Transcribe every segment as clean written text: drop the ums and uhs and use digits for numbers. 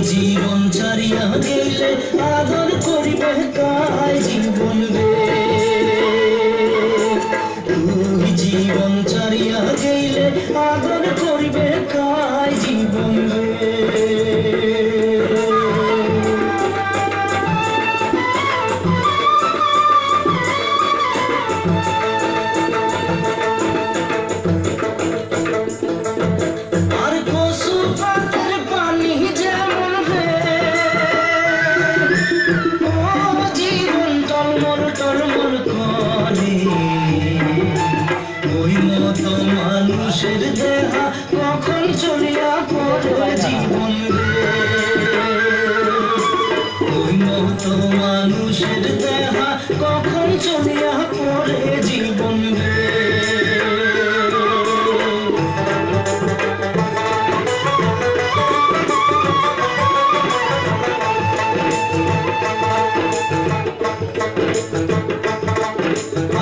জীবন ছাড়িয়া গেলে আদর করিবে কায় জীবন রে তুই জীবন ছাড়িয়া গেলে আদর করিবে কায় জীবন রে মানুষের দেহা কখন চলিয়া পড়ে জীবন রে ওই মতো মানুষের দেহা কখন চলিয়া পড়ে জীবন রে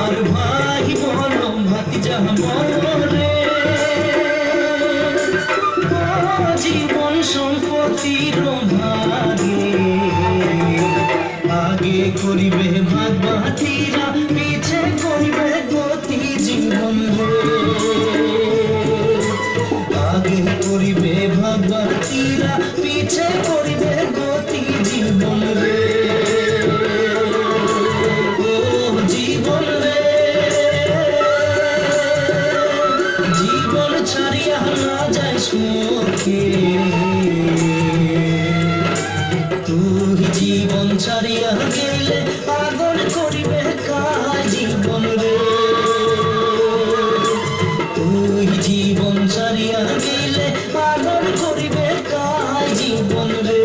আর ভাই বলো ভাতিজা বলো রে জীবন সম্পত্তির ভাগে আগে করিবে ভাগ বাতিরা পিছে করিবে গতি জীবন রে আগে করিবে ভাগ বাতিরা পিছে করিবে গতি জীবন রে জীবন রে জীবন ছাড়িয়া না যাইস মুখে তুই জীবন ছাড়িয়া গেলে আদর করিবে কায় জীবন রে তুই জীবন ছাড়িয়া গেলে আদর করিবে কায় জীবন রে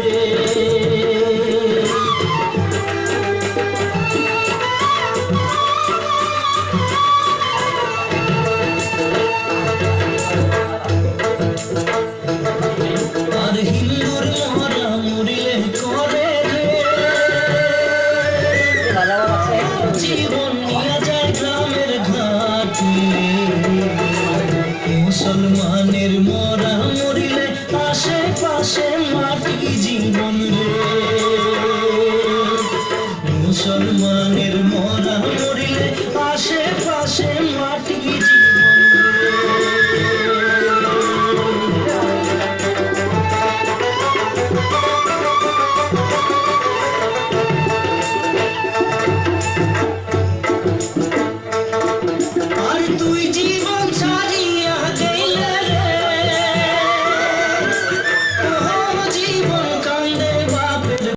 হিন্দুর মরা মরিলে করে জীবন নিয়ে যায় গ্রামের ঘাটে মুসলমানের মরা মরিলে আশেপাশে